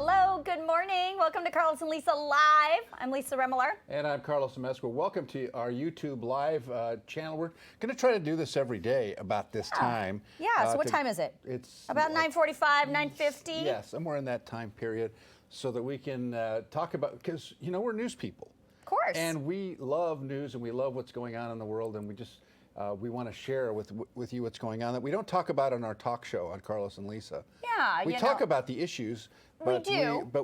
Hello, good morning. Welcome to Carlos and Lisa Live. I'm Lisa Remillard. And I'm Carlos Amezcua. Welcome to our YouTube Live channel. We're going to try to do this every day about this time. Yeah, so what time is it? It's about 9:45, 9:50? Yeah, somewhere in that time period, so that we can talk about, because, you know, we're news people. Of course. And we love news and we love what's going on in the world, and we just we want to share with you what's going on that we don't talk about on our talk show on Carlos and Lisa. Yeah, we talk about the issues, but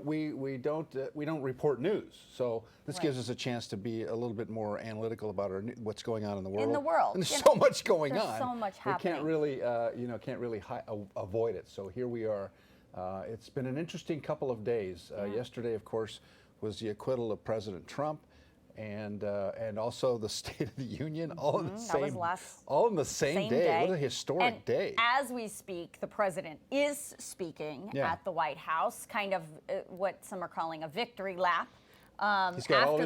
we don't report news. So this gives us a chance to be a little bit more analytical about what's going on in the world. In the world, and there's so much going on. There's so much happening. We can't really avoid it. So here we are. It's been an interesting couple of days. Yesterday, of course, was the acquittal of President Trump. And also the State of the Union, all in the same day. What a historic day! As we speak, the president is speaking at the White House, kind of what some are calling a victory lap. He's got all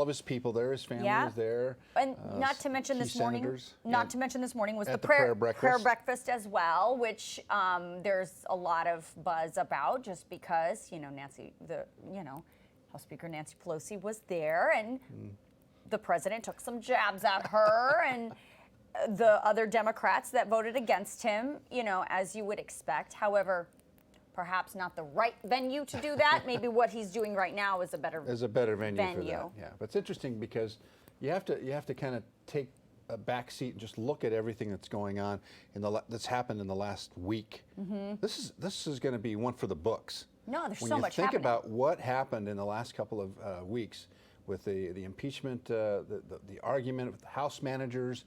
of his people there. His family is there, and not to mention this morning. Not to mention this morning was the prayer breakfast as well, which there's a lot of buzz about, just because House Speaker Nancy Pelosi was there, and the president took some jabs at her and the other Democrats that voted against him, as you would expect. However, perhaps not the right venue to do that. Maybe what he's doing right now is a better venue for that. Yeah, but it's interesting because you have to kind of take a back seat and just look at everything that's going on that's happened in the last week. This is going to be one for the books. No, there's when so you much think happening. about what happened in the last couple of weeks with the impeachment, the argument with the House managers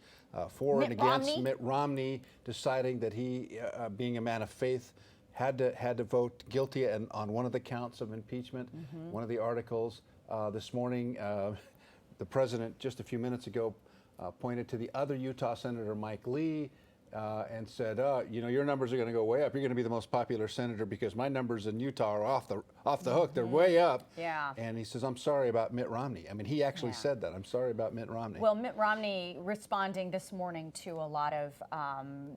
for and against Mitt Romney deciding that he, being a man of faith, had to vote guilty on one of the counts of impeachment, one of the articles. This morning, the president just a few minutes ago pointed to the other Utah Senator, Mike Lee, and said, your numbers are going to go way up. You're going to be the most popular senator because my numbers in Utah are off the hook. They're way up. Yeah. And he says, I'm sorry about Mitt Romney. I mean, he actually said that. I'm sorry about Mitt Romney. Well, Mitt Romney responding this morning to a lot of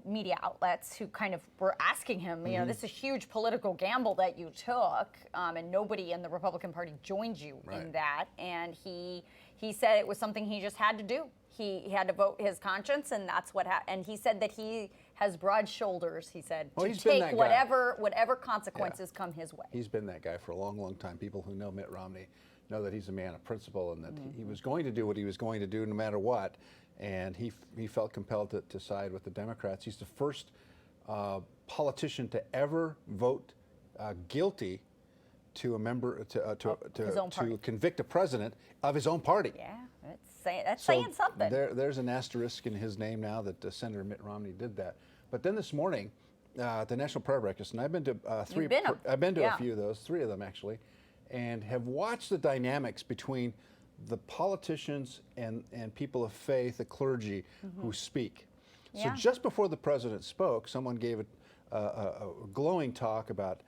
media outlets who kind of were asking him, this is a huge political gamble that you took, and nobody in the Republican Party joined you in that. And he said it was something he just had to do. He had to vote his conscience, and that's what happened. And he said that he has broad shoulders, he said, to take whatever consequences come his way. He's been that guy for a long, long time. People who know Mitt Romney know that he's a man of principle and that he was going to do what he was going to do no matter what. And he felt compelled to side with the Democrats. He's the first politician to ever vote guilty to a member to convict a president of his own party. Yeah. That's saying something. There's an asterisk in his name now that Senator Mitt Romney did that. But then this morning, at the National Prayer Breakfast, and I've been to I've been to a few of those, 3 of them actually, and have watched the dynamics between the politicians and people of faith, the clergy who speak. So just before the president spoke, someone gave a glowing talk about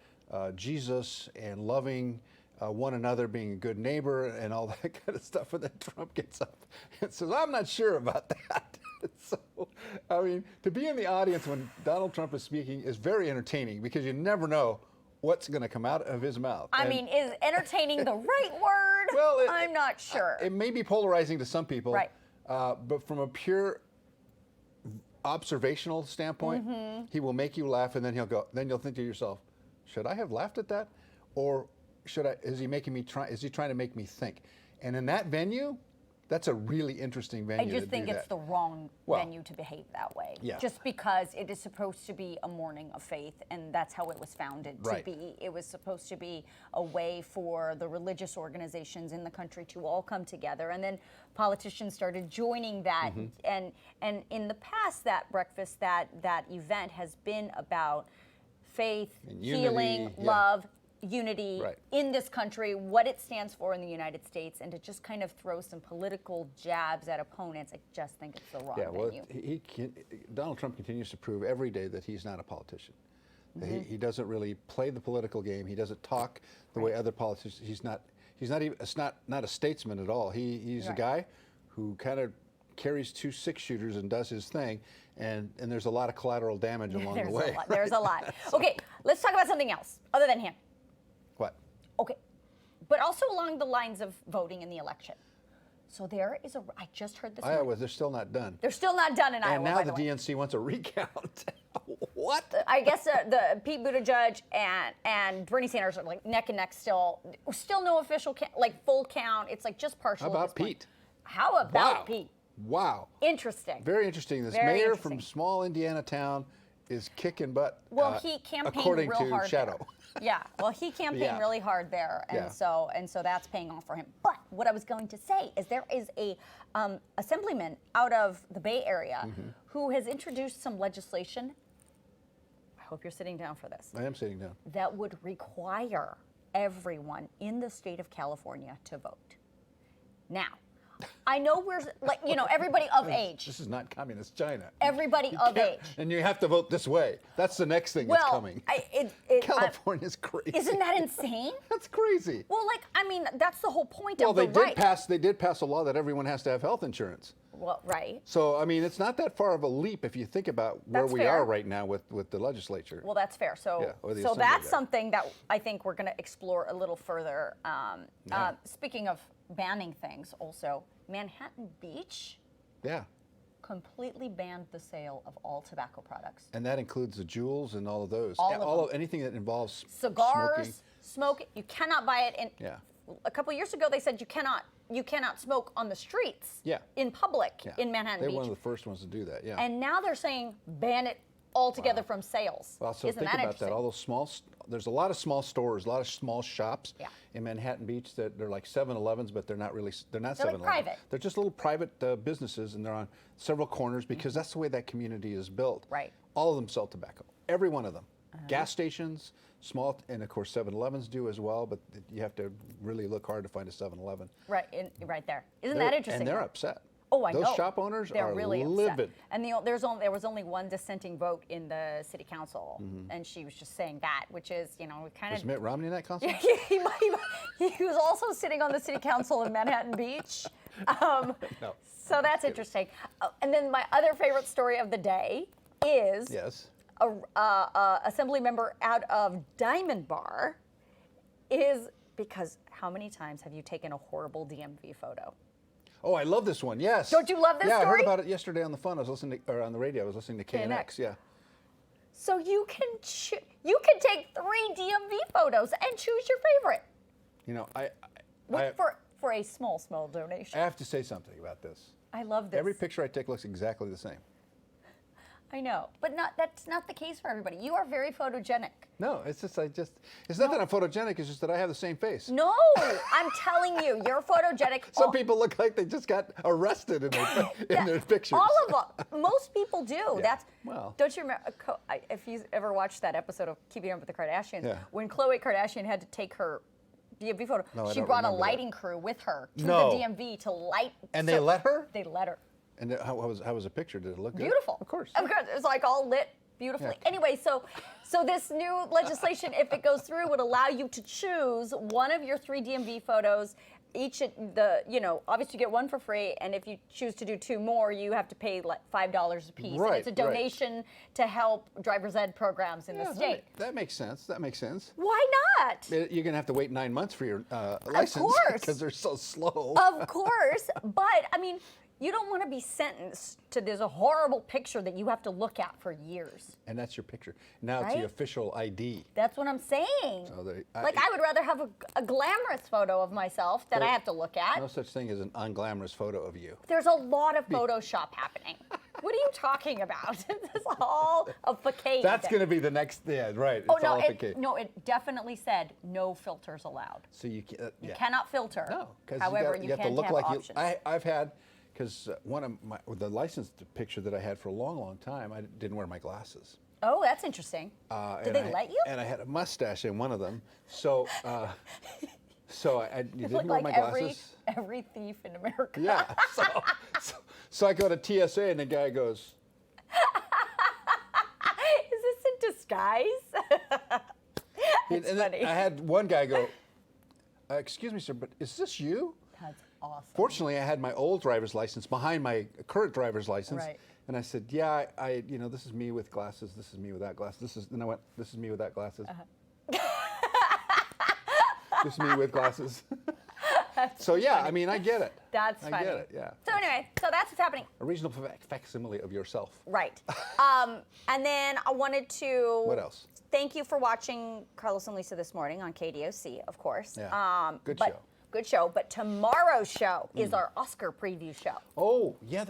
Jesus and loving one another, being a good neighbor and all that kind of stuff, and then Trump gets up and says, I'm not sure about that. So, I mean, to be in the audience when Donald Trump is speaking is very entertaining because you never know what's going to come out of his mouth. I mean, is entertaining the right word? Well, I'm not sure. It may be polarizing to some people, but from a pure observational standpoint, he will make you laugh, and then you'll think to yourself, should I have laughed at that? Or is he trying to make me think? And in that venue, that's a really interesting venue. I just think it's the wrong venue to behave that way. Yeah. Just because it is supposed to be a morning of faith, and that's how it was founded to be. It was supposed to be a way for the religious organizations in the country to all come together, and then politicians started joining that. And in the past, that breakfast, that event has been about faith, healing, love, unity in this country, what it stands for in the United States, and to just kind of throw some political jabs at opponents, I just think it's the wrong venue. Donald Trump continues to prove every day that he's not a politician. He doesn't really play the political game. He doesn't talk the way other politicians. He's not a statesman at all. He's a guy who kind of carries 2 6-shooters and does his thing, and there's a lot of collateral damage along the way. There's a lot. Okay, let's talk about something else other than him. What? Okay, but also along the lines of voting in the election. So there is I just heard this. Iowa, they're still not done. They're still not done in Iowa. And now the DNC wants a recount. What? I guess the Pete Buttigieg and Bernie Sanders are like neck and neck still no official full count. It's like just partial. How about Pete? How about Pete? Wow. Interesting. Very interesting. This mayor from small Indiana town is kicking butt. Well, he campaigned real hard Shadow. there. Yeah. Well, he campaigned really hard there, and so that's paying off for him. But what I was going to say is there is a assemblyman out of the Bay Area who has introduced some legislation. I hope you're sitting down for this. I am sitting down. That would require everyone in the state of California to vote. Now, I know we're everybody of age. This is not communist China. Everybody of age. And you have to vote this way. That's the next thing that's coming. California's crazy. Isn't that insane? That's crazy. Well, that's the whole point of the right. They did pass a law that everyone has to have health insurance. Well, right. So, I mean, it's not that far of a leap if you think about where we are right now with the legislature. Well, that's fair. So, so that's something that I think we're going to explore a little further. Speaking of banning things, also, Manhattan Beach completely banned the sale of all tobacco products. And that includes the Juuls and all of those. All of anything that involves cigars, smoking. You cannot buy it. A couple years ago, they said you cannot smoke on the streets in public in Manhattan Beach. They were one of the first ones to do that, And now they're saying ban it altogether from sales. Well, so think about that. All those there's a lot of small stores, a lot of small shops in Manhattan Beach that they're like 7-Elevens, but they're not 7-Elevens. Like private. They're just little private businesses, and they're on several corners because that's the way that community is built. Right. All of them sell tobacco, every one of them. Gas stations, small, and of course 7-Elevens do as well, but you have to really look hard to find a 7-Eleven. Right, right there. Isn't that interesting? And they're upset. Oh, I know. Those shop owners are really livid. Upset. And there was only one dissenting vote in the city council, and she was just saying that, which is, kind of. Was Mitt Romney in that council? he was also sitting on the city council in Manhattan Beach. No. So that's interesting. And then my other favorite story of the day is a assembly member out of Diamond Bar is because how many times have you taken a horrible DMV photo? Oh, I love this one. Yes. Don't you love this story? Yeah, I heard about it yesterday on the phone. I was listening to, on the radio. I was listening to KNX. Yeah. So you can take 3 DMV photos and choose your favorite. For a small donation. I have to say something about this. I love this. Every picture I take looks exactly the same. I know, but that's not the case for everybody. You are very photogenic. No, it's not that I'm photogenic, it's just that I have the same face. No, I'm telling you, you're photogenic. Some people look like they just got arrested in their pictures. All of them. Most people do. Yeah. Don't you remember, if you ever watched that episode of Keeping Up with the Kardashians, when Khloe Kardashian had to take her DMV photo, she brought a lighting crew with her to the DMV to light. And they let her? They let her. And how was the picture? Did it look good? Beautiful. Of course. Of course. It was like all lit beautifully. Yeah. Anyway, so this new legislation, if it goes through, would allow you to choose one of your 3 DMV photos. Obviously you get one for free, and if you choose to do 2 more, you have to pay like $5 a piece. Right, and it's a donation to help driver's ed programs in the state. That makes sense. That makes sense. Why not? You're going to have to wait 9 months for your license. Of course. Because they're so slow. Of course. But, I mean, you don't want to be sentenced to there's a horrible picture that you have to look at for years. And that's your picture. Now it's the official ID. That's what I'm saying. So I would rather have a glamorous photo of myself that I have to look at. No such thing as an unglamorous photo of you. There's a lot of Photoshop happening. What are you talking about? It's all a facade. That's going to be the next, right. It definitely said no filters allowed. So you cannot filter. No, because however, you have to look have like options. I've had. Because one of the license picture that I had for a long time, I didn't wear my glasses. Oh, that's interesting. Did they let you? And I had a mustache in one of them. So, I didn't wear like my glasses. Every thief in America. Yeah. So I go to TSA, and the guy goes, "Is this in disguise?" It's funny. I had one guy go, "Excuse me, sir, but is this you?" That's awesome. Fortunately, I had my old driver's license behind my current driver's license. Right. And I said, yeah, this is me with glasses. This is me without glasses. And I went, this is me without glasses. Just me with glasses. So yeah, funny. I mean, I get it. That's funny. I get it, yeah. So anyway, so that's what's happening. A regional facsimile of yourself. Right. And then I wanted to... What else? Thank you for watching Carlos and Lisa this morning on KDOC, of course. Yeah. Good show. Good show. But tomorrow's show is our Oscar preview show. Oh, yeah.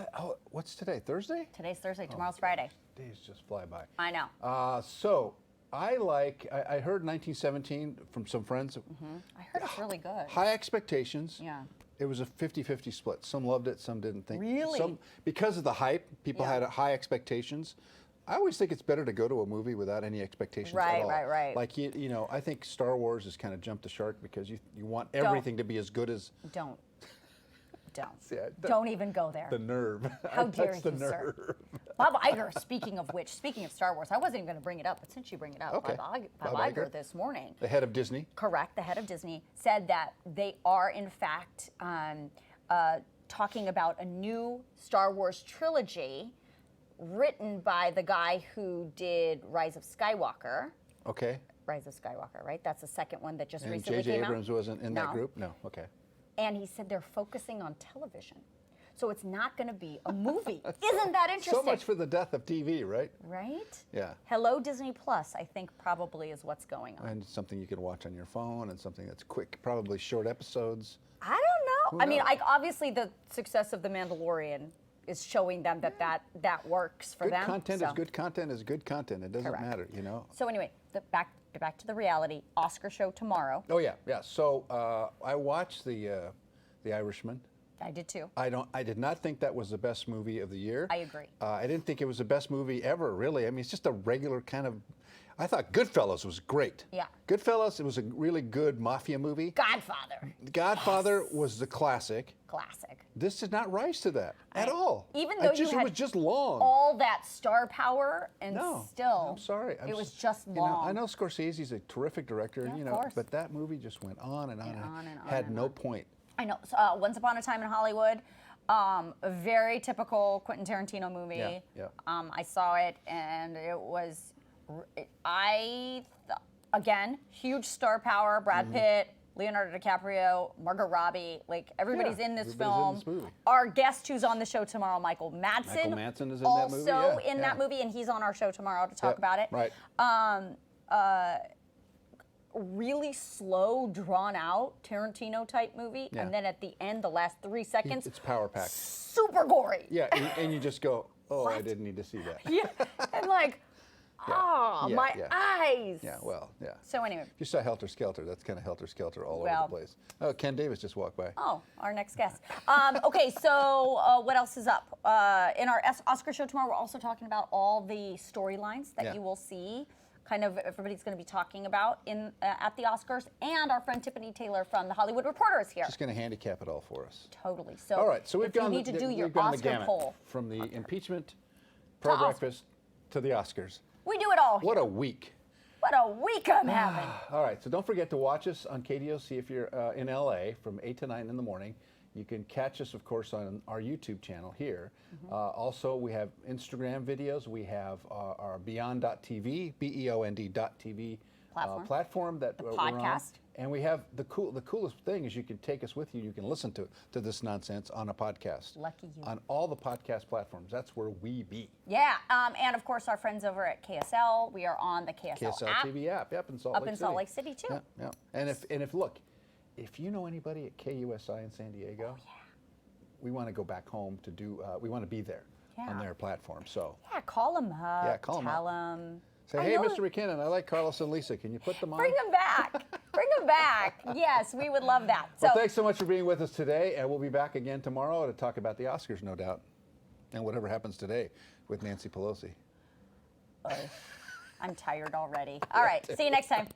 What's today? Thursday? Today's Thursday. Tomorrow's Friday. Days just fly by. I know. So I heard 1917 from some friends. I heard it's really good. High expectations. Yeah. It was a 50-50 split. Some loved it, some didn't think. Really? Because of the hype, people had high expectations. I always think it's better to go to a movie without any expectations at all. Right. Like, you know, I think Star Wars has kind of jumped the shark because you want everything to be as good as... Don't. Yeah, Don't even go there. The nerve. How dare you, nerve. sir? Bob Iger, speaking of Star Wars, I wasn't even going to bring it up, but since you bring it up, okay. Bob Iger this morning. The head of Disney. Correct, the head of Disney, said that they are, in fact, talking about a new Star Wars trilogy written by the guy who did Rise of Skywalker. Okay. Rise of Skywalker, right? That's the second one that just and recently J.J. came out. Abrams wasn't in that group? No, okay. And he said they're focusing on television. So it's not going to be a movie. Isn't that interesting? So much for the death of TV, right? Right? Yeah. Hello, Disney Plus, I think probably is what's going on. And something you can watch on your phone and something that's quick, probably short episodes. I don't know. I mean, obviously the success of The Mandalorian is showing them that works for them. Good content is good content is good content. It doesn't matter, you know. So anyway, back to the reality. Oscar show tomorrow. Oh yeah. So I watched The Irishman. I did too. I did not think that was the best movie of the year. I agree. I didn't think it was the best movie ever, really. I mean, it's just a regular kind of. I thought Goodfellas was great. Yeah. Goodfellas, it was a really good mafia movie. Godfather was the classic. Classic. This did not rise to that at all. Even though it was just long. All that star power and still. I'm sorry. It was just long. You know, I know Scorsese's a terrific director, Yeah, of course. but that movie just went on and on and had no point. I know. So, Once Upon a Time in Hollywood, a very typical Quentin Tarantino movie. Yeah. I saw it and it was. Again, huge star power, Brad Pitt, Leonardo DiCaprio, Margot Robbie, like everybody's in this film. In this movie. Our guest who's on the show tomorrow, Michael Madsen. Michael Madsen is in that movie. Also in that movie, and he's on our show tomorrow to talk about it. Right. Really slow, drawn out Tarantino type movie, and then at the end, the last 3 seconds, it's power packed. Super gory. Yeah, and you just go, oh, What? I didn't need to see that. Yeah, and like, my eyes. Yeah, well, yeah. So anyway. If you saw Helter Skelter, that's kind of Helter Skelter all over the place. Oh, Ken Davis just walked by. Oh, our next guest. Okay, so what else is up? In our Oscar show tomorrow, we're also talking about all the storylines that you will see. Kind of everybody's going to be talking about at the Oscars, and our friend Tiffany Taylor from The Hollywood Reporter is here. She's going to handicap it all for us. Totally. So, all right, so we've gone you need to do your the Oscar gamut poll. From the impeachment, pro-breakfast, to the Oscars. We do it all here. What a week. What a week I'm having. All right, so don't forget to watch us on KDOC if you're in LA from 8 to 9 in the morning. You can catch us, of course, on our YouTube channel here. Also, we have Instagram videos. We have our BEOND.TV, BEOND.TV platform that we're on. And we have the coolest thing is you can take us with you. You can listen to this nonsense on a podcast. Lucky you. On all the podcast platforms. That's where we be. Yeah, and of course our friends over at KSL. We are on the KSL app. TV app. Yep, in Salt Lake City. Up in Salt Lake City too. Yeah. And if look, if you know anybody at KUSI in San Diego, we want to go back home to do. We want to be there on their platform. So call them up. Yeah, call them up. Tell them. Say, hey, Mr. McKinnon, I like Carlos and Lisa. Can you put them on? Bring them back. Bring them back. Yes, we would love that. Well, thanks so much for being with us today, and we'll be back again tomorrow to talk about the Oscars, no doubt, and whatever happens today with Nancy Pelosi. I'm tired already. All right, see you next time.